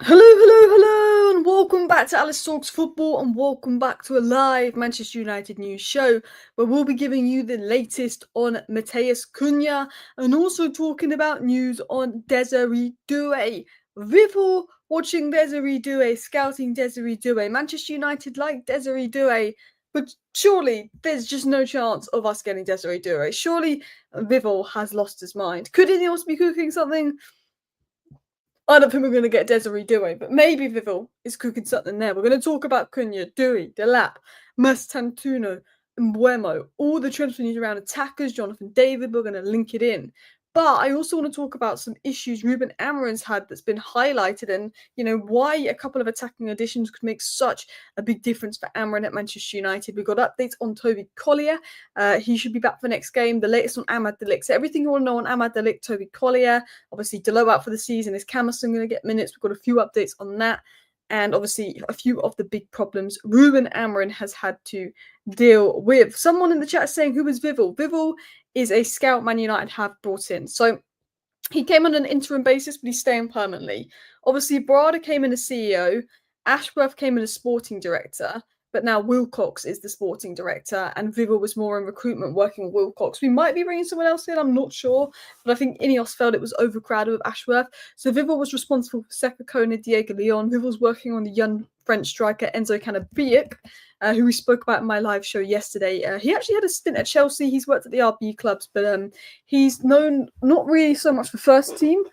Hello, and welcome back to Alice Talks Football, and welcome back to a live Manchester United news show where we'll be giving you the latest on Matheus Cunha and also talking about news on Desiree Doué. Vivell watching Desiree Doué, scouting Desiree Doué. Manchester United like Desiree Doué, but surely there's just no chance of us getting Desiree Doué. Surely Vivell has lost his mind. Could Ineos be cooking something? I don't think we're going to get Desiree Doué, but maybe Vivell is cooking something there. We're going to talk about Cunha, Doue, Delap, Mastantuono, and Mbeumo. All the transfer news around attackers, Jonathan David, we're going to link it in. But I also want to talk about some issues Ruben Amarim's had that's been highlighted and, why a couple of attacking additions could make such a big difference for Amarim at Manchester United. We've got updates on Toby Collier. He should be back for next game. The latest on Amad De Ligt. So everything you want to know on Amad De Ligt, Toby Collier. Obviously, Doue out for the season. Is Camerson going to get minutes? We've got a few updates on that. And obviously, a few of the big problems Ruben Amarim has had to deal with. Someone in the chat is saying, who is Vivell? Vivell is a scout Man United have brought in. So he came on an interim basis, but he's staying permanently. Obviously, Brada came in as CEO, Ashworth came in as sporting director, but now Wilcox is the sporting director, and Vivell was more in recruitment, working with Wilcox. We might be bringing someone else in, I'm not sure, but I think Ineos felt it was overcrowded with Ashworth. So Vivell was responsible for Seka Kona, Diego Leon. Vivell's working on the young French striker Enzo Cannabillak, who we spoke about in my live show yesterday. He actually had a stint at Chelsea. He's worked at the RB clubs, but he's known not really so much for first team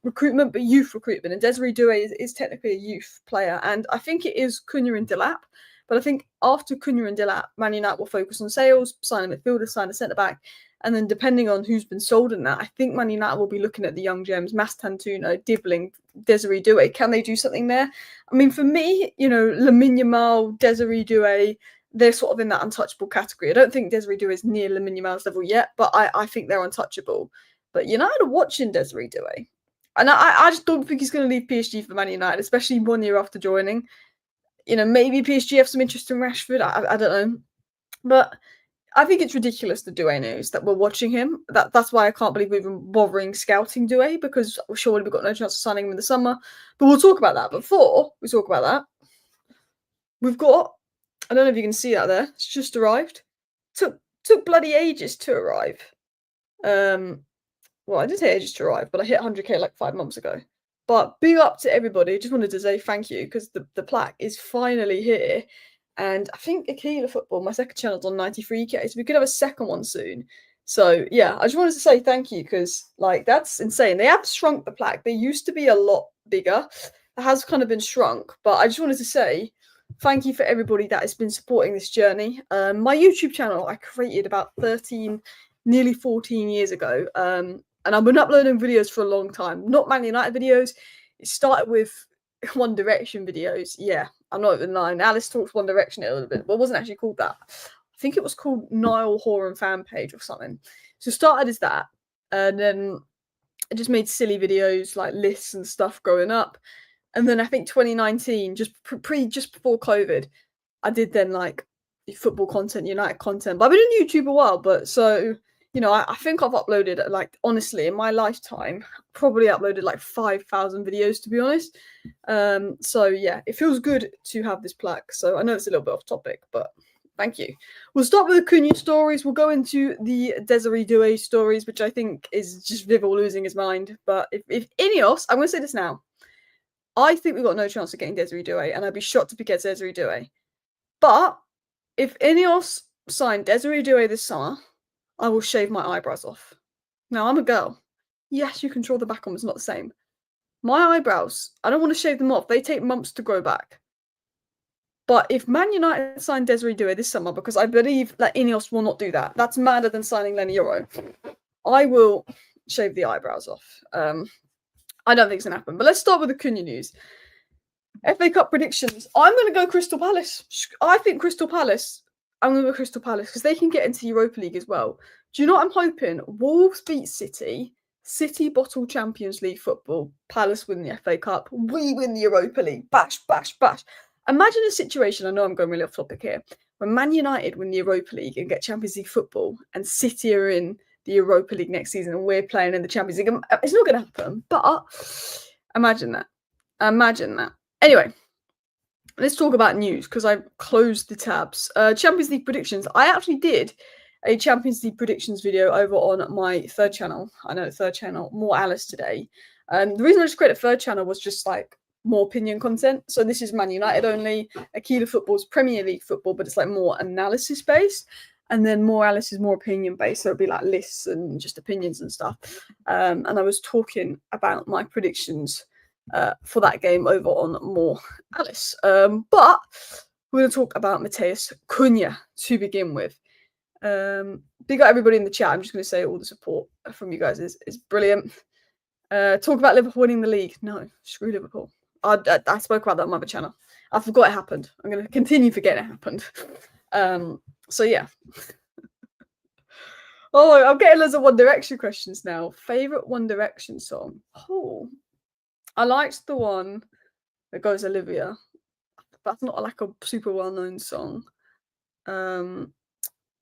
recruitment, but youth recruitment. And Desiree Doué is technically a youth player. And I think it is Cunha and Delap. But I think after Cunha and Delap, Man United will focus on sales, sign a midfielder, sign a centre-back. And then depending on who's been sold in that, I think Man United will be looking at the young gems, Mastantuono, Dibbling, Desiree Doué. Can they do something there? I mean, for me, Lamine Yamal, Desiree Doué, they're sort of in that untouchable category. I don't think Desiree Doué is near Lamine Yamal's level yet, but I think they're untouchable. But United are watching Desiree Doué. And I just don't think he's going to leave PSG for Man United, especially 1 year after joining. Maybe PSG have some interest in Rashford. I don't know. But I think it's ridiculous, the Doué news, that we're watching him. That's why I can't believe we're even bothering scouting Doué, because surely we've got no chance of signing him in the summer. But we'll talk about that. Before we talk about that, we've got, I don't know if you can see that there, it's just arrived. Took bloody ages to arrive. Well, I did say ages to arrive, but I hit 100k like 5 months ago. But big up to everybody. Just wanted to say thank you, because the plaque is finally here. And I think Aquila Football, my second channel's on 93k, so we could have a second one soon. So yeah, I just wanted to say thank you, because that's insane. They have shrunk the plaque. They used to be a lot bigger. It has kind of been shrunk, but I just wanted to say thank you for everybody that has been supporting this journey. My YouTube channel I created about 13, nearly 14 years ago. And I've been uploading videos for a long time. Not Man United videos. It started with One Direction videos. Yeah, I'm not even lying. Alice Talks One Direction a little bit, but it wasn't actually called that. I think it was called Niall Horan Fan Page or something. So it started as that. And then I just made silly videos, like lists and stuff growing up. And then I think 2019, just before COVID, I did then football content, United content. But I've been on YouTube a while, but so... I think I've uploaded, honestly, in my lifetime, probably uploaded 5,000 videos, to be honest. So, yeah, it feels good to have this plaque. So I know it's a little bit off topic, but thank you. We'll start with the Cunha stories. We'll go into the Desiree Doué stories, which I think is just Vivell losing his mind. But if Ineos, I'm going to say this now, I think we've got no chance of getting Desiree Doué, and I'd be shocked if we get Desiree Doué. But if Ineos sign Desiree Doué this summer, I will shave my eyebrows off. Now, I'm a girl. Yes, you can draw the back on, it's not the same. My eyebrows, I don't want to shave them off. They take months to grow back. But if Man United sign Desiree Doué this summer, because I believe that Ineos will not do that, that's madder than signing Lenny Euro, I will shave the eyebrows off. I don't think it's going to happen. But let's start with the Cunha news. FA Cup predictions. I'm going to go Crystal Palace. I think Crystal Palace... I'm going to go Crystal Palace because they can get into the Europa League as well. Do you know what I'm hoping? Wolves beat City, City bottle Champions League football, Palace win the FA Cup, we win the Europa League, bash, bash, bash. Imagine a situation, I know I'm going really off topic here, when Man United win the Europa League and get Champions League football and City are in the Europa League next season and we're playing in the Champions League. It's not going to happen, but imagine that. Imagine that. Anyway, let's talk about news because I've closed the tabs. Champions League predictions. I actually did a Champions League predictions video over on my third channel. I know, third channel, more Alice today. The reason I just created a third channel was just like more opinion content. So this is Man United only. Akila Football's Premier League football, but it's like more analysis based. And then more Alice is more opinion based. So it'll be like lists and just opinions and stuff. And I was talking about my predictions for that game over on more Alice. But we're going to talk about Matheus Cunha to begin with. Big up everybody in the chat. I'm just going to say all the support from you guys is brilliant. Talk about Liverpool winning the league. No, screw Liverpool. I spoke about that on my other channel. I forgot it happened. I'm going to continue forgetting it happened. So yeah. Oh, I'm getting loads of One Direction questions now. Favorite One Direction song? Oh, I liked the one that goes Olivia. That's not like a super well-known song.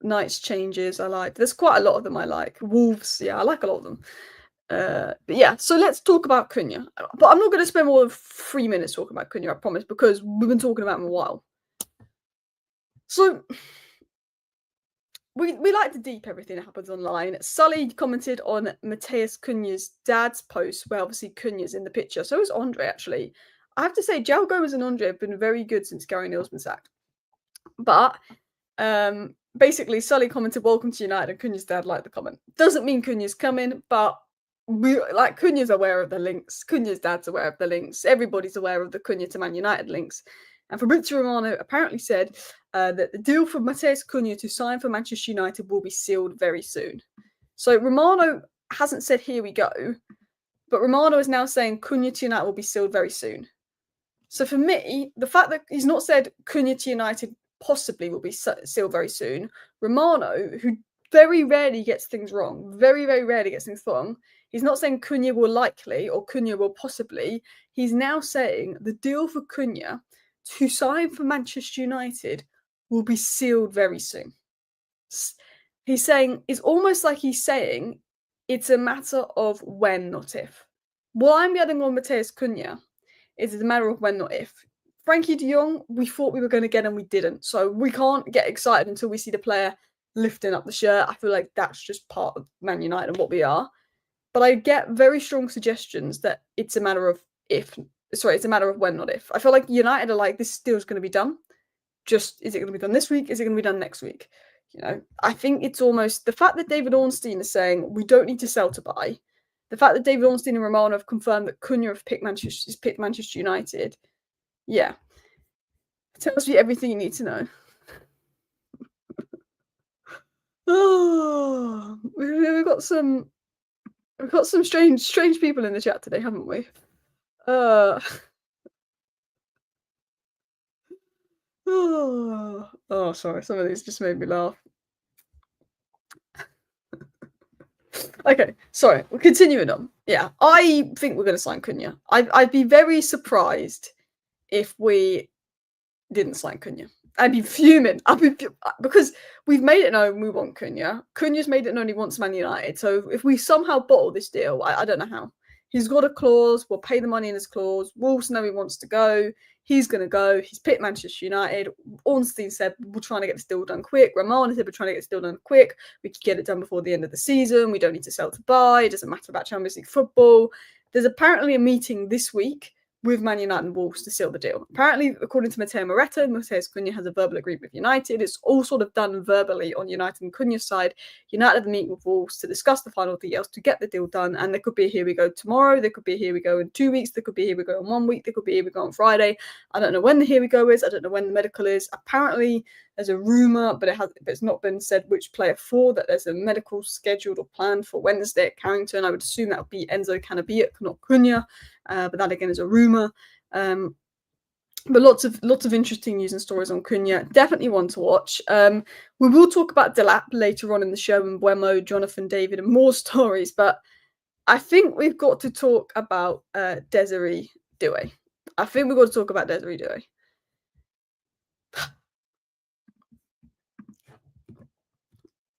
Nights Changes, I like. There's quite a lot of them I like. Wolves, yeah, I like a lot of them. But yeah, so let's talk about Cunha. But I'm not going to spend more than 3 minutes talking about Cunha, I promise, because we've been talking about him a while. So we like to deep everything that happens online. Sully commented on Matheus Cunha's dad's post, where obviously Cunha's in the picture. So is Andre, actually. I have to say, João Gomez and Andre have been very good since Gary Neal's been sacked. But basically, Sully commented, "Welcome to United," and Cunha's dad liked the comment. Doesn't mean Cunha's coming, but Cunha's aware of the links. Cunha's dad's aware of the links. Everybody's aware of the Cunha to Man United links. And Fabrizio Romano apparently said that the deal for Matheus Cunha to sign for Manchester United will be sealed very soon. So Romano hasn't said here we go, but Romano is now saying Cunha to United will be sealed very soon. So for me, the fact that he's not said Cunha to United possibly will be sealed very soon, Romano, who very rarely gets things wrong, very, very rarely gets things wrong, he's not saying Cunha will likely or Cunha will possibly. He's now saying the deal for Cunha to sign for Manchester United will be sealed very soon. He's saying, it's almost like he's saying it's a matter of when, not if. What I'm getting on Matheus Cunha is a matter of when, not if. Frankie de Jong, we thought we were going to get and we didn't. So we can't get excited until we see the player lifting up the shirt. I feel like that's just part of Man United and what we are. But I get very strong suggestions that it's a matter of if. Sorry, it's a matter of when, not if. I feel like United are like, this deal's going to be done. Just, is it going to be done this week? Is it going to be done next week? You know, I think it's almost the fact that David Ornstein is saying we don't need to sell to buy. The fact that David Ornstein and Romano have confirmed that Cunha has picked Manchester United. Yeah, it tells you everything you need to know. Oh, we've got some strange people in the chat today, haven't we? Oh, sorry. Some of these just made me laugh. Okay, sorry. We're continuing on. Yeah, I think we're going to sign Cunha. I'd be very surprised if we didn't sign Cunha. I'd be fuming. Because we've made it known we want Cunha. Cunha's made it known he wants Man United. So if we somehow bottle this deal, I don't know how. He's got a clause. We'll pay the money in his clause. Wolves know he wants to go. He's going to go. He's picked Manchester United. Ornstein said, we're trying to get this deal done quick. Romano said, we're trying to get this deal done quick. We could get it done before the end of the season. We don't need to sell to buy. It doesn't matter about Champions League football. There's apparently a meeting this week with Man United and Wolves to seal the deal. Apparently, according to Matteo Moretta, Matheus Cunha has a verbal agreement with United. It's all sort of done verbally on United and Cunha's side. United have a meeting with Wolves to discuss the final details to get the deal done. And there could be a here we go tomorrow. There could be a here we go in 2 weeks. There could be a here we go in 1 week. There could be a here we go on Friday. I don't know when the here we go is. I don't know when the medical is. Apparently, there's a rumour, but it's not been said which player for, that there's a medical scheduled or planned for Wednesday at Carrington. I would assume that would be Enzo Cannabia, not Cunha. But that again is a rumour. But lots of interesting news and stories on Cunha. Definitely one to watch. We will talk about Delap later on in the show, and Buemo, Jonathan David, and more stories. But I think we've got to talk about Desiree Doué. I think we've got to talk about Desiree Doué.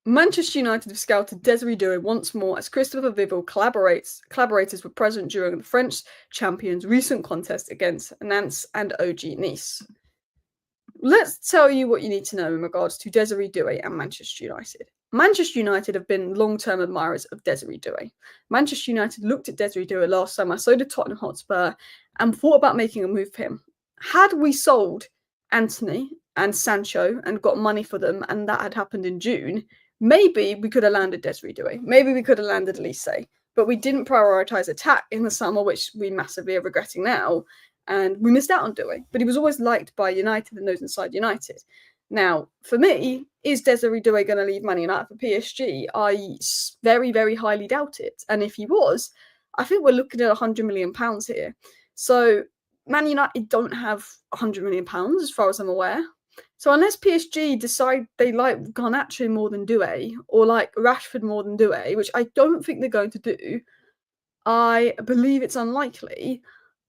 Manchester United have scouted Desiree Doué once more as Christopher Vivell collaborators were present during the French champions' recent contest against Nantes and OG Nice. Let's tell you what you need to know in regards to Desiree Doué and Manchester United. Manchester United have been long-term admirers of Desiree Doué. Manchester United looked at Desiree Doué last summer, so did Tottenham Hotspur, and thought about making a move for him. Had we sold Anthony and Sancho and got money for them, and that had happened in June, maybe we could have landed Desiree Doué. Maybe we could have landed Elise. But we didn't prioritise attack in the summer, which we massively are regretting now. And we missed out on Doué, but he was always liked by United and those inside United. Now, for me, is Desiree Doué going to leave Man United for PSG? I very, very highly doubt it. And if he was, I think we're looking at £100 million here. So Man United don't have £100 million, as far as I'm aware. So unless PSG decide they like Garnacho more than Doué, or like Rashford more than Doué, which I don't think they're going to do, I believe it's unlikely.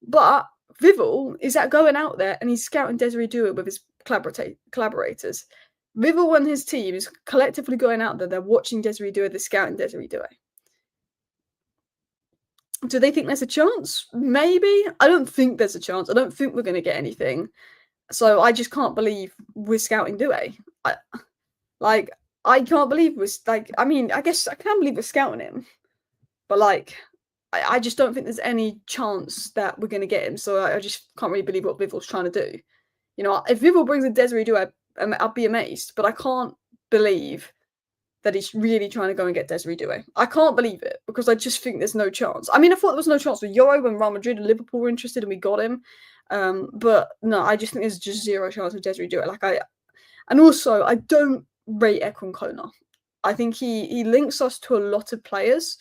But Vivell is going out there and he's scouting Desiree Doué with his collaborators. Vivell and his team is collectively going out there. They're watching Desiree Doué. They're scouting Desiree Doué. Do they think there's a chance? Maybe. I don't think there's a chance. I don't think we're going to get anything. So I just can't believe we're scouting Doué. I can't believe we're I guess I can believe we're scouting him, but I just don't think there's any chance that we're going to get him. So I just can't really believe what Vivell's trying to do. You know, if Vivell brings a Desiree Doué, I'll be amazed. But I can't believe that he's really trying to go and get Desiree Doué. I can't believe it because I just think there's no chance. I mean, I thought there was no chance with Euro when Real Madrid and Liverpool were interested and we got him. But no, I just think there's just zero chance with Desiree Doué. And also I don't rate Cunha. I think he links us to a lot of players.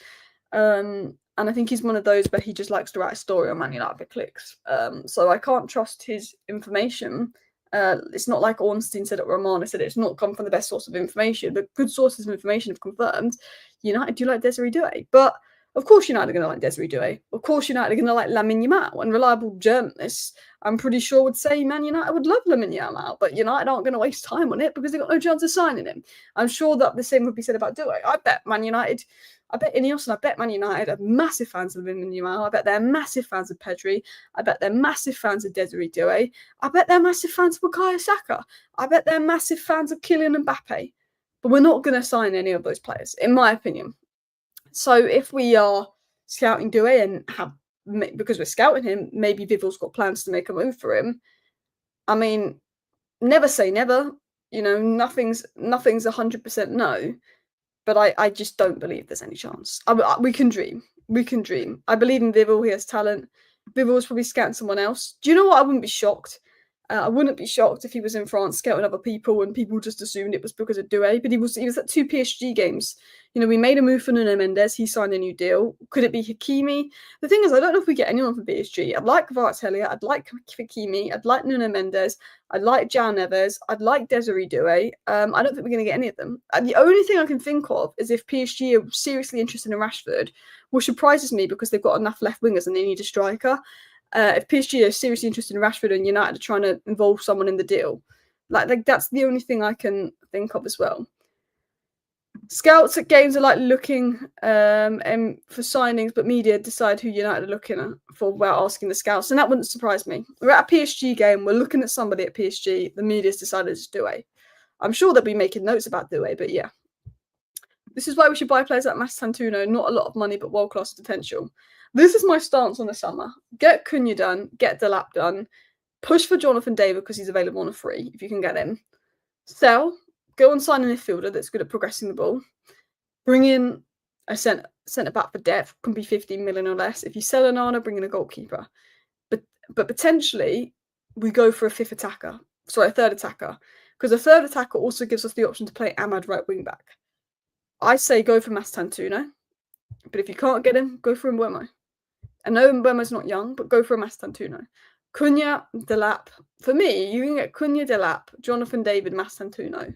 And I think he's one of those where he just likes to write a story on Man United for clicks. So I can't trust his information. It's not like Ornstein said at Romana said it's not come from the best source of information, but good sources of information have confirmed United do like Desiree Doué. But of course United are going to like Desiree Doué. Of course United are going to like Lamine Yamal. And reliable journalists, I'm pretty sure, would say Man United would love Lamine Yamal, but United aren't going to waste time on it because they've got no chance of signing him. I'm sure that the same would be said about Doué. I bet Ineos and I bet Man United are massive fans of Lamine Yamal. I bet they're massive fans of Pedri. I bet they're massive fans of Desiree Doué. I bet they're massive fans of Bukayo Saka. I bet they're massive fans of Kylian Mbappe. But we're not going to sign any of those players, in my opinion. So if we are scouting Doué and because we're scouting him, maybe Vivell's got plans to make a move for him. I mean, never say never. You know, nothing's 100% no. But I just don't believe there's any chance. We can dream. We can dream. I believe in Vivell. He has talent. Vivell was probably scouting someone else. Do you know what? I wouldn't be shocked. I wouldn't be shocked if he was in France scouting other people and people just assumed it was because of Doué. But he was at 2 PSG games. You know, we made a move for Nuno Mendes. He signed a new deal. Could it be Hakimi? The thing is, I don't know if we get anyone from PSG. I'd like Kvaratskhelia. I'd like Hakimi. I'd like Nuno Mendes. I'd like Jhon Neves. I'd like Desiree Doué. I don't think we're going to get any of them. And the only thing I can think of is if PSG are seriously interested in Rashford, which surprises me because they've got enough left wingers and they need a striker. If PSG are seriously interested in Rashford and United are trying to involve someone in the deal, like that's the only thing I can think of as well. Scouts at games are like looking for signings, but media decide who United are looking at for without asking the scouts, and that wouldn't surprise me. We're at a PSG game, we're looking at somebody at PSG, the media's decided to Doué. I'm sure they'll be making notes about Doué, but yeah. This is why we should buy players like Matheus Cunha, not a lot of money, but world-class potential. This is my stance on the summer. Get Cunha done, get Delap done, push for Jonathan David because he's available on a free, if you can get him. Sell. Go and sign a midfielder that's good at progressing the ball. Bring in a centre back for depth, can be 15 million or less. If you sell Onana, bring in a goalkeeper. But potentially we go for a third attacker. Because a third attacker also gives us the option to play Ahmad right wing back. I say go for Matheus Cunha, but if you can't get him, go for Mbeumo. I know Mbeumo's not young, but go for a Matheus Cunha. Cunha, Delap. For me, you can get Cunha, Delap, Jonathan David, Matheus Cunha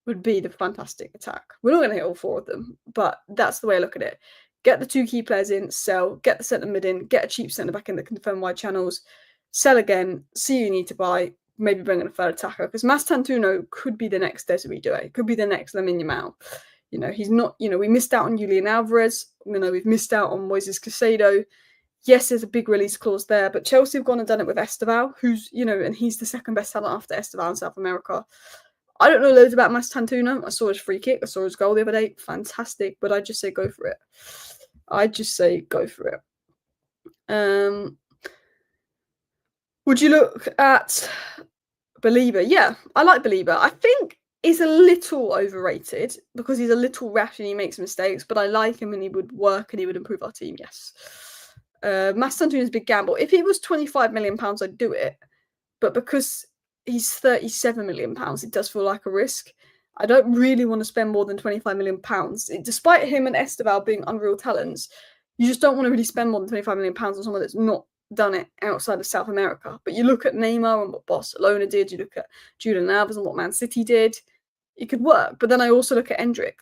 would be the fantastic attack. We're not going to hit all 4 of them, but that's the way I look at it. Get the 2 key players in, sell, get the centre mid in, get a cheap centre back in that can defend wide channels, sell again, see who you need to buy, maybe bring in a third attacker, because Mastantuono could be the next Desiree Doué, could be the next Lamine Yamal. He's not, we missed out on Julian Alvarez. We've missed out on Moises Caicedo. Yes, there's a big release clause there, but Chelsea have gone and done it with Esteval, who's, and he's the second best talent after Esteval in South America. I don't know loads about Mastantuono. I saw his free kick. I saw his goal the other day. Fantastic. But I just say go for it. Would you look at Belieber? Yeah, I like Belieber. I think he's a little overrated because he's a little rash and he makes mistakes, but I like him and he would work and he would improve our team, yes. Mastantuono is a big gamble. If it was £25 million, I'd do it. But because he's £37 million, it does feel like a risk. I don't really want to spend more than £25 million. Despite him and Esteval being unreal talents, you just don't want to really spend more than £25 million on someone that's not done it outside of South America. But you look at Neymar and what Barcelona did, you look at Julian Alvarez and what Man City did, it could work. But then I also look at Endrick.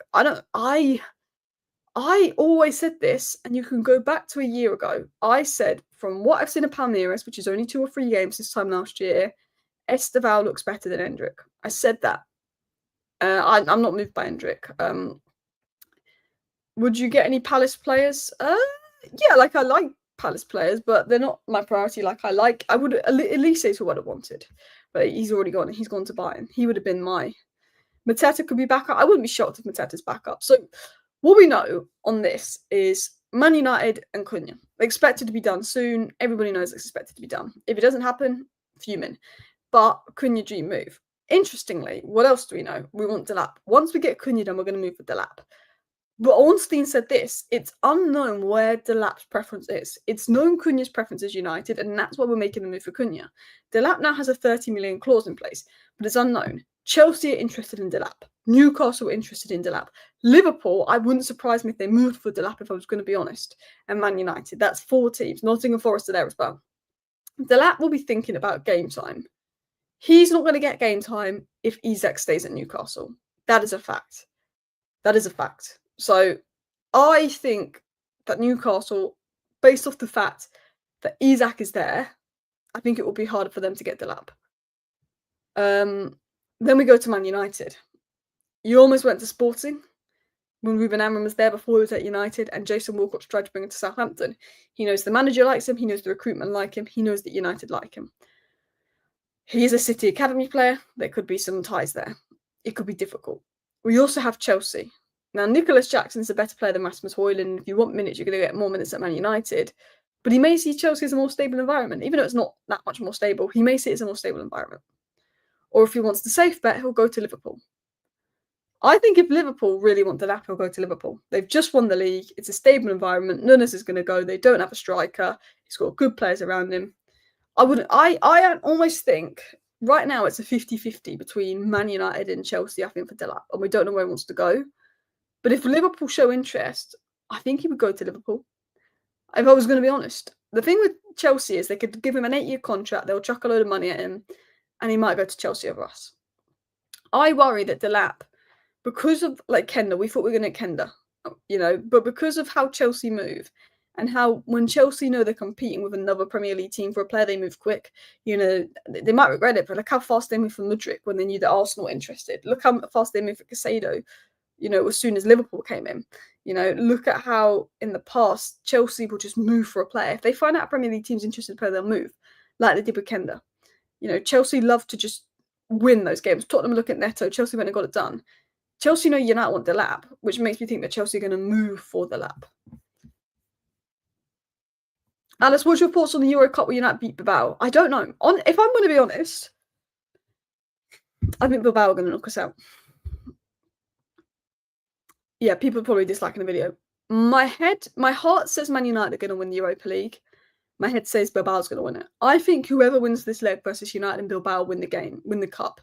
I always said this, and you can go back to a year ago. I said, from what I've seen of Palmeiras, which is only 2 or 3 games this time last year, Esteval looks better than Endrick. I said that. I'm not moved by Endrick. Would you get any Palace players? Yeah, I like Palace players, but they're not my priority. I would Elise is who I'd have wanted, but he's already gone. He's gone to Bayern. He would have been my Mateta could be back up. I wouldn't be shocked if Mateta's back up. So what we know on this is Man United and Cunha. They're expected to be done soon. Everybody knows it's expected to be done. If it doesn't happen, fuming. But Cunha dream move. Interestingly, what else do we know? We want Delap. Once we get Cunha done, we're going to move with Delap. But Ornstein said this, it's unknown where Delap's preference is. It's known Cunha's preference is United, and that's why we're making the move for Cunha. Delap now has a 30 million clause in place, but it's unknown. Chelsea are interested in Delap. Newcastle are interested in Delap. Liverpool, I wouldn't surprise me if they moved for Delap, if I was going to be honest. And Man United, that's 4 teams. Nottingham Forest are there as well. Delap will be thinking about game time. He's not going to get game time if Isak stays at Newcastle. That is a fact. So I think that Newcastle, based off the fact that Isak is there, I think it will be harder for them to get Delap. Then we go to Man United. You almost went to Sporting when Ruben Amarim was there before he was at United, and Jason Walcott's tried to bring him to Southampton. He knows the manager likes him. He knows the recruitment like him. He knows that United like him. He is a City Academy player. There could be some ties there. It could be difficult. We also have Chelsea. Now, Nicholas Jackson is a better player than Rasmus Højlund. If you want minutes, you're going to get more minutes at Man United. But he may see Chelsea as a more stable environment. Even though it's not that much more stable, he may see it as a more stable environment. Or if he wants the safe bet, he'll go to Liverpool. I think if Liverpool really want Delap, he'll go to Liverpool. They've just won the league. It's a stable environment. Nunes is going to go. They don't have a striker. He's got good players around him. I almost think right now it's a 50-50 between Man United and Chelsea, I think, for Delap. And we don't know where he wants to go. But if Liverpool show interest, I think he would go to Liverpool. If I was going to be honest. The thing with Chelsea is they could give him an 8-year contract. They'll chuck a load of money at him. And he might go to Chelsea over us. I worry that Delap, because of Kenda, we thought we were going to get Kenda, but because of how Chelsea move and how when Chelsea know they're competing with another Premier League team for a player, they move quick. They might regret it, but look how fast they moved for Mudryk when they knew that Arsenal were interested. Look how fast they moved for Caicedo, as soon as Liverpool came in. Look at how in the past Chelsea will just move for a player. If they find out a Premier League team's interested in a player, they'll move, like they did with Kenda. Chelsea love to just win those games. Tottenham look at Neto. Chelsea went and got it done. Chelsea know United want Delap, which makes me think that Chelsea are going to move for Delap. Alice, what's your thoughts on the Euro Cup where United beat Bilbao? I don't know. If I'm going to be honest, I think Bilbao are going to knock us out. Yeah, people are probably disliking the video. My heart says Man United are going to win the Europa League. My head says Bilbao's going to win it. I think whoever wins this leg versus United and Bilbao win the cup.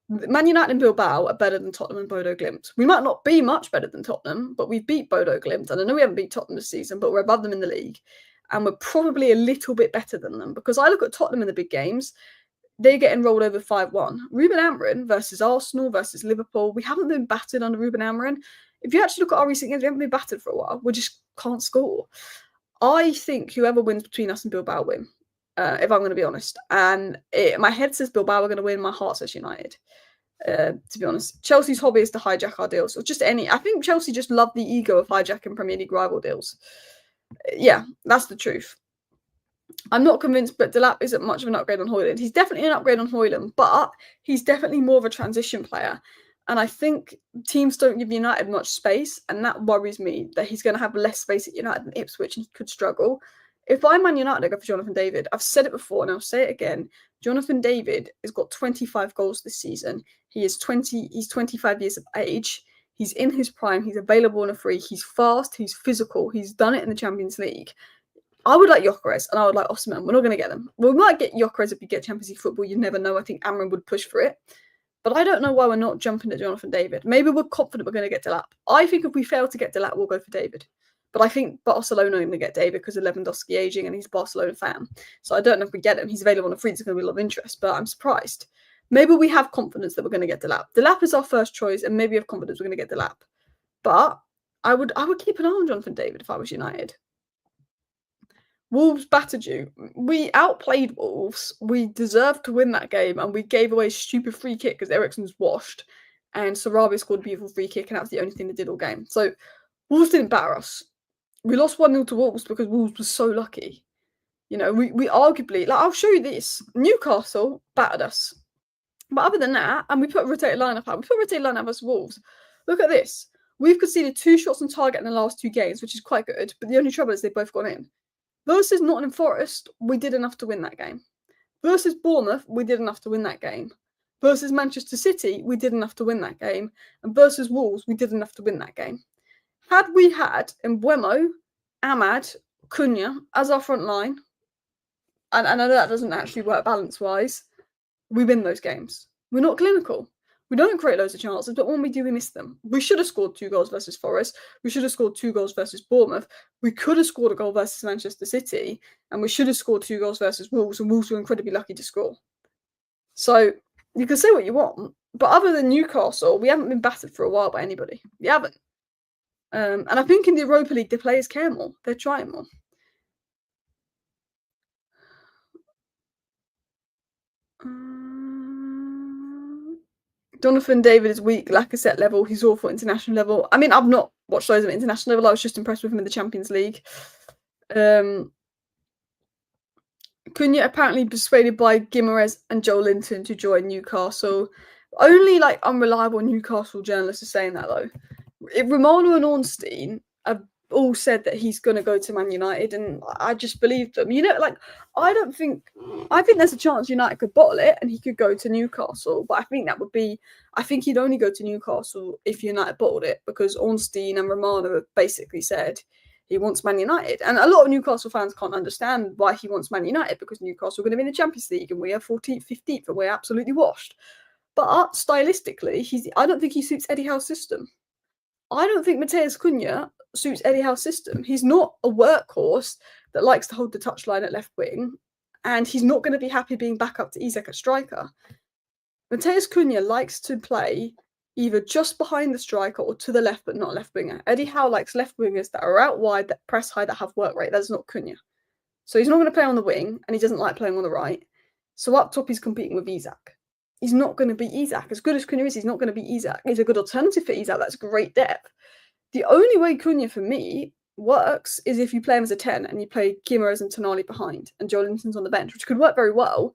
Man United and Bilbao are better than Tottenham and Bodo Glimt. We might not be much better than Tottenham, but we've beat Bodo Glimt. And I know we haven't beat Tottenham this season, but we're above them in the league. And we're probably a little bit better than them. Because I look at Tottenham in the big games, they're getting rolled over 5-1. Ruben Amarim versus Arsenal versus Liverpool. We haven't been battered under Ruben Amarim. If you actually look at our recent games, we haven't been battered for a while. We just can't score. I think whoever wins between us and Bilbao win. if I'm going to be honest. And my head says Bilbao are going to win. My heart says United. To be honest, Chelsea's hobby is to hijack our deals, or just any. I think Chelsea just love the ego of hijacking Premier League rival deals. Yeah, that's the truth. I'm not convinced, but Delap isn't much of an upgrade on Højlund. He's definitely an upgrade on Højlund, but he's definitely more of a transition player. And I think teams don't give United much space, and that worries me that he's going to have less space at United than Ipswich, and he could struggle. If I'm Man United, I go for Jonathan David. I've said it before, and I'll say it again. Jonathan David has got 25 goals this season. He's 25 years of age. He's in his prime. He's available on a free. He's fast. He's physical. He's done it in the Champions League. I would like Gyökeres and I would like Osimhen. We're not going to get them. We might get Gyökeres if we get Champions League football. You never know. I think Amarim would push for it. But I don't know why we're not jumping at Jonathan David. Maybe we're confident we're going to get Delap. I think if we fail to get Delap, we'll go for David. But I think Barcelona are going to get David because of Lewandowski ageing and he's a Barcelona fan. So I don't know if we get him. He's available on a free. It's going to be a lot of interest, but I'm surprised. Maybe we have confidence that we're going to get Delap. Delap is our first choice, and maybe we have confidence we're going to get Delap. But I would keep an eye on Jonathan David if I was United. Wolves battered you. We outplayed Wolves. We deserved to win that game, and we gave away a stupid free kick because Eriksen's washed, and Sarabia scored a beautiful free kick, and that was the only thing they did all game. So Wolves didn't batter us. We lost 1-0 to Wolves because Wolves was so lucky. You know, we arguably, like, I'll show you this. Newcastle battered us. But other than that, and we put a rotated lineup out. We put a rotated lineup versus Wolves. Look at this. We've conceded 2 shots on target in the last 2 games, which is quite good. But the only trouble is they've both gone in. Versus Nottingham Forest, we did enough to win that game. Versus Bournemouth, we did enough to win that game. Versus Manchester City, we did enough to win that game. And versus Wolves, we did enough to win that game. Had we had Mbeumo, Amad, Cunha as our front line, and I know that doesn't actually work balance-wise, we win those games. We're not clinical. We don't create loads of chances, but when we do, we miss them. We should have scored 2 goals versus Forest. We should have scored 2 goals versus Bournemouth. We could have scored a goal versus Manchester City, and we should have scored 2 goals versus Wolves, and Wolves were incredibly lucky to score. So you can say what you want, but other than Newcastle, we haven't been battered for a while by anybody. We haven't. And I think in the Europa League, the players care more. They're trying more. Jonathan David is weak, lack of set level. He's awful at international level. I mean, I've not watched those at international level. I was just impressed with him in the Champions League. Cunha apparently persuaded by Guimaraes and Joe Linton to join Newcastle. Only like unreliable Newcastle journalists are saying that though. Romano and Ornstein have all said that he's going to go to Man United, and I just believe them. You know, like I think there's a chance United could bottle it and he could go to Newcastle, but I think he'd only go to Newcastle if United bottled it, because Ornstein and Romano have basically said he wants Man United, and a lot of Newcastle fans can't understand why he wants Man United, because Newcastle are going to be in the Champions League and we are 14th, 15th, and we're absolutely washed. But stylistically, I don't think he suits Eddie Howe's system. I don't think Matheus Cunha suits Eddie Howe's system. He's not a workhorse that likes to hold the touchline at left wing, and he's not going to be happy being back up to Isak at striker. Matheus Cunha likes to play either just behind the striker or to the left, but not left winger. Eddie Howe likes left wingers that are out wide, that press high, that have work rate. That's not Cunha. So he's not going to play on the wing, and he doesn't like playing on the right. So up top, he's competing with Isak. He's not going to be Isak. As good as Cunha is, he's not going to be Isak. He's a good alternative for Isak. That's great depth. The only way Cunha, for me, works is if you play him as a 10 and you play Guimaraes and Tonali behind and Joe Linton's on the bench, which could work very well.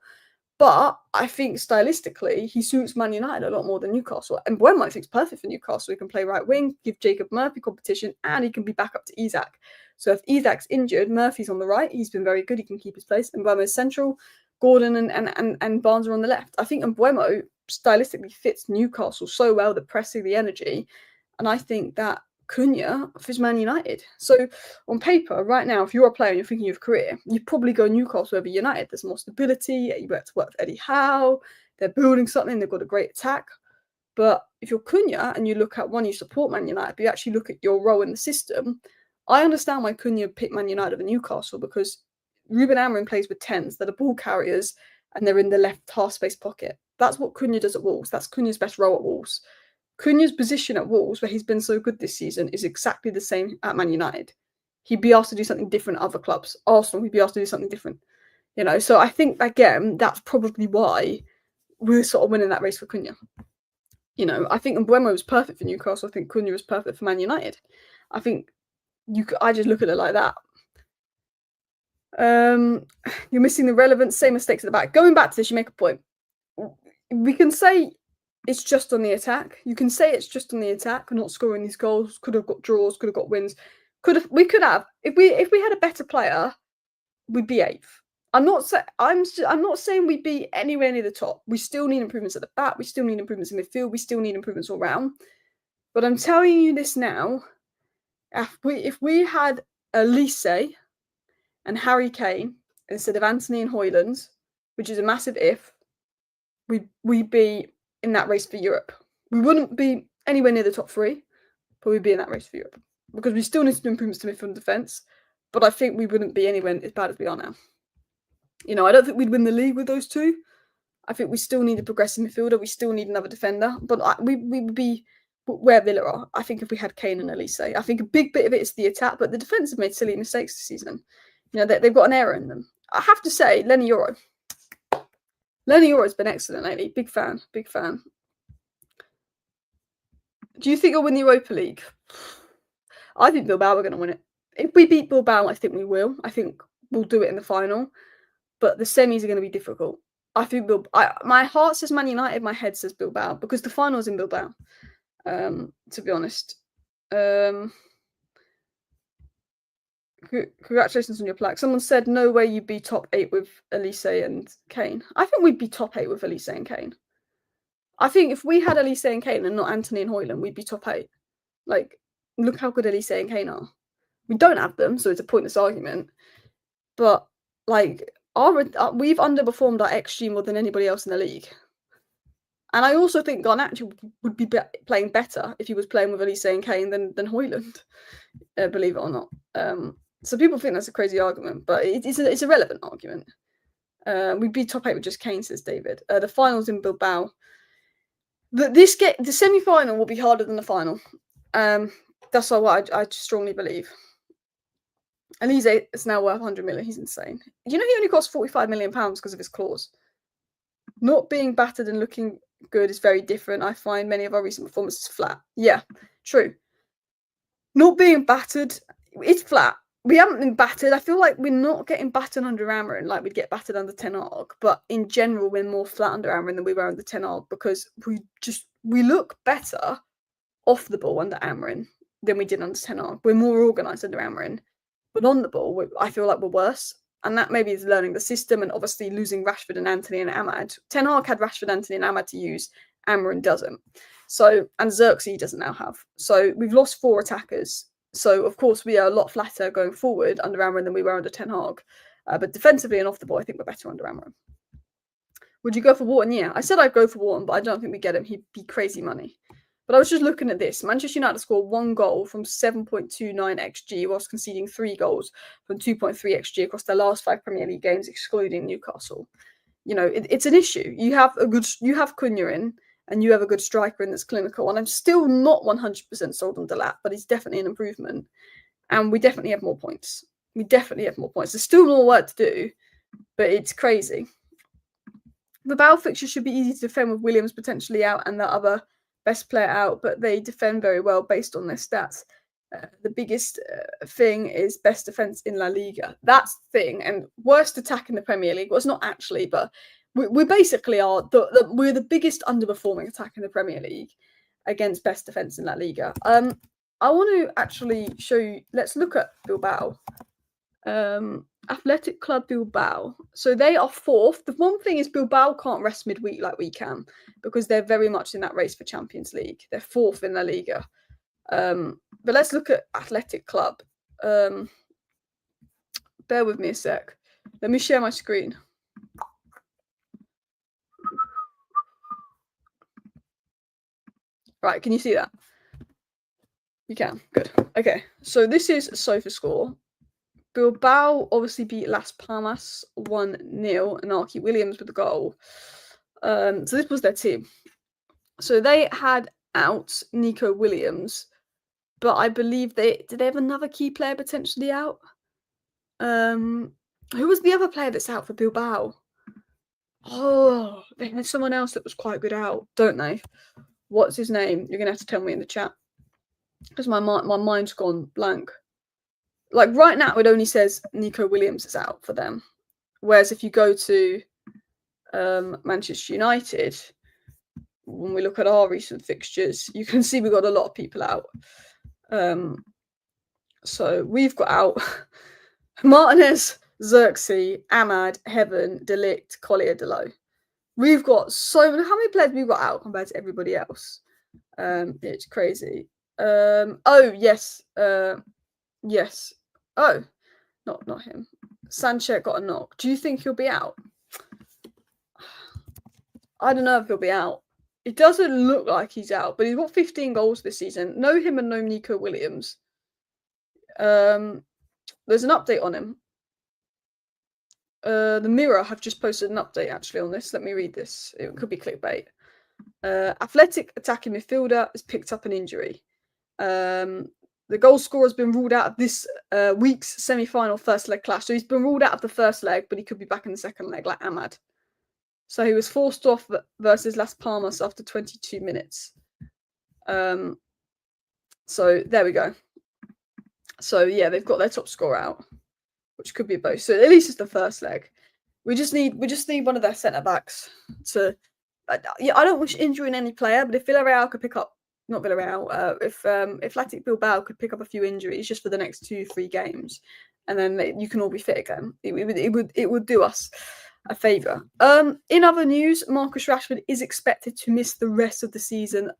But I think stylistically, he suits Man United a lot more than Newcastle. And Mbeumo, I think, is perfect for Newcastle. He can play right wing, give Jacob Murphy competition, and he can be back up to Isak. So if Isak's injured, Murphy's on the right. He's been very good. He can keep his place. And Mbeumo's central. Gordon and Barnes are on the left. I think Mbeumo stylistically fits Newcastle so well, the pressing, the energy. And I think that Cunha fits Man United. So on paper, right now, if you're a player and you're thinking of career, you'd probably go Newcastle over United. There's more stability. You get to work with Eddie Howe. They're building something. They've got a great attack. But if you're Cunha and you look at you support Man United, but you actually look at your role in the system, I understand why Cunha picked Man United over Newcastle, because Ruben Amorim plays with 10s that are ball carriers and they're in the left half space pocket. That's what Cunha does at Wolves. That's Cunha's best role at Wolves. Cunha's position at Wolves, where he's been so good this season, is exactly the same at Man United. He'd be asked to do something different at other clubs. Arsenal, he'd be asked to do something different. So I think, again, that's probably why we're sort of winning that race for Cunha. I think Mbeumo was perfect for Newcastle. I think Cunha was perfect for Man United. I think I just look at it like that. You're missing the relevance, same mistakes at the back. Going back to this, you make a point. We can say it's just on the attack. You can say it's just on the attack, not scoring these goals. Could have got draws, could have got wins. We could have if we had a better player, we'd be 8th. I'm not saying we'd be anywhere near the top. We still need improvements at the back. We still need improvements in midfield. We still need improvements all round. But I'm telling you this now. If we had Elise and Harry Kane instead of Anthony and Højlund, which is a massive if, we'd be in that race for Europe. We wouldn't be anywhere near the top 3, but we'd be in that race for Europe because we still need to do improvements to midfield and defence. But I think we wouldn't be anywhere as bad as we are now. I don't think we'd win the league with those two. I think we still need a progressive midfielder. We still need another defender. But we would be where Villa are. I think if we had Kane and Elise, I think a big bit of it is the attack, but the defence have made silly mistakes this season. They've got an error in them. I have to say, Lenny Yoro's been excellent lately. Big fan. Do you think you'll win the Europa League? I think Bilbao are going to win it. If we beat Bilbao, I think we will. I think we'll do it in the final. But the semis are going to be difficult. I think my heart says Man United, my head says Bilbao, because the final's in Bilbao, to be honest. Congratulations on your plaque. Someone said, no way you'd be top 8 with Elise and Kane. I think we'd be top 8 with Elise and Kane. I think if we had Elise and Kane and not Anthony and Højlund, we'd be top 8. Look how good Elise and Kane are. We don't have them, so it's a pointless argument. But, we've underperformed our XG more than anybody else in the league. And I also think Garnacho would be playing better if he was playing with Elise and Kane than Højlund, believe it or not. So people think that's a crazy argument, but it's a relevant argument. We'd be top 8 with just Kane, says David. The final's in Bilbao. The semi-final will be harder than the final. That's what I strongly believe. Elise is now worth 100 million. He's insane. He only cost 45 million pounds because of his clause. Not being battered and looking good is very different. I find many of our recent performances flat. Yeah, true. Not being battered, it's flat. We haven't been battered. I feel like we're not getting battered under Amarim like we'd get battered under Ten Hag. But in general, we're more flat under Amarim than we were under Ten Hag because we look better off the ball under Amarim than we did under Ten Hag. We're more organised under Amarim. But on the ball, I feel like we're worse. And that maybe is learning the system and obviously losing Rashford and Anthony and Ahmad. Ten Hag had Rashford, Anthony and Ahmad to use. Amarim doesn't. And Xerxes doesn't now have. So we've lost 4 attackers. So, of course, we are a lot flatter going forward under Amarim than we were under Ten Hag. But defensively and off the ball, I think we're better under Amarim. Would you go for Wharton? Yeah, I said I'd go for Wharton, but I don't think we get him. He'd be crazy money. But I was just looking at this. Manchester United scored 1 goal from 7.29 XG whilst conceding 3 goals from 2.3 XG across their last 5 Premier League games, excluding Newcastle. It's an issue. You have Cunha in, and you have a good striker in that's clinical. And I'm still not 100% sold on Delap, but he's definitely an improvement. And we definitely have more points. There's still more work to do, but it's crazy. The Bilbao fixture should be easy to defend with Williams potentially out and the other best player out, but they defend very well based on their stats. The biggest thing is best defense in La Liga. That's the thing, and worst attack in the Premier League. Well, it's not actually, but we basically are. We're the biggest underperforming attack in the Premier League against best defense in La Liga. I want to actually show you. Let's look at Bilbao. Athletic Club Bilbao. So they are 4th. The one thing is Bilbao can't rest midweek like we can because they're very much in that race for Champions League. They're 4th in La Liga. But let's look at Athletic Club. Bear with me a sec. Let me share my screen. Right, can you see that? You can. Good. Okay, so this is SofaScore. Bilbao obviously beat Las Palmas 1-0, and Archie Williams with the goal. So this was their team. So they had out Nico Williams, but I believe did they have another key player potentially out? Who was the other player that's out for Bilbao? Oh, there's someone else that was quite good out, don't they? What's his name? You're gonna have to tell me in the chat because my mind's gone blank. Like right now, it only says Nico Williams is out for them. Whereas if you go to Manchester United, when we look at our recent fixtures, you can see we've got a lot of people out. So we've got out Martinez, Xerxes, Ahmad, Heaven, Delict, Collier, Doue. We've got so many. How many players we've got out compared to everybody else? It's crazy. Oh yes, yes. Oh, not him. Sanchez got a knock. Do you think he'll be out? I don't know if he'll be out. It doesn't look like he's out, but he's got 15 goals this season. No him and no Nico Williams. There's an update on him. The Mirror have just posted an update actually on this. Let me read this. It could be clickbait. Athletic attacking midfielder has picked up an injury. The goal scorer has been ruled out of this week's semi-final first leg clash. So he's been ruled out of the first leg, but he could be back in the second leg, like Ahmad. So he was forced off versus Las Palmas after 22 minutes. So there we go. So yeah, they've got their top scorer out, which could be both. So at least it's the first leg. We just need one of their centre backs to. Yeah, I don't wish injuring any player, but if Villarreal could pick up, not Villarreal, if Athletic Bilbao could pick up a few injuries just for the next 2-3 games, and then you can all be fit again, it would do us a favour. In other news, Marcus Rashford is expected to miss the rest of the season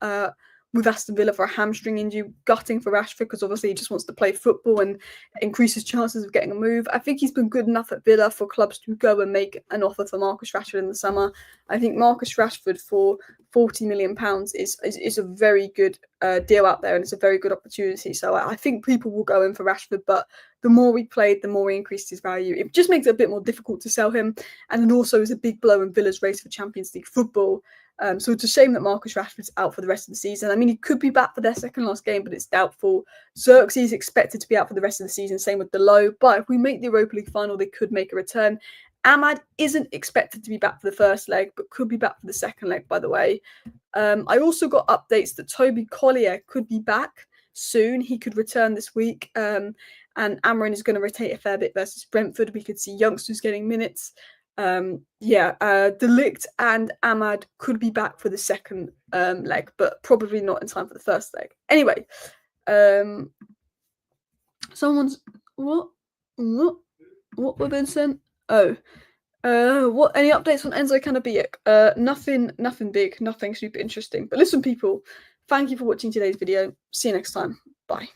with Aston Villa for a hamstring injury. Gutting for Rashford because obviously he just wants to play football and increase his chances of getting a move. I think he's been good enough at Villa for clubs to go and make an offer for Marcus Rashford in the summer. I think Marcus Rashford for £40 million is a very good deal out there, and it's a very good opportunity. So I think people will go in for Rashford, but the more we played, the more he increased his value. It just makes it a bit more difficult to sell him, and then also is a big blow in Villa's race for Champions League football. So it's a shame that Marcus Rashford's out for the rest of the season. I mean, he could be back for their second last game, but it's doubtful. Xerxes is expected to be out for the rest of the season, same with Doue. But if we make the Europa League final, they could make a return. Ahmad isn't expected to be back for the first leg, but could be back for the second leg, by the way. I also got updates that Toby Collier could be back soon. He could return this week. And Amarim is going to rotate a fair bit versus Brentford. We could see youngsters getting minutes. Delict and Ahmad could be back for the second leg, but probably not in time for the first leg. Anyway, someone's what we've been sent? What? Any updates on Enzo Cannabijek? Nothing big, nothing super interesting. But listen, people, thank you for watching today's video. See you next time. Bye.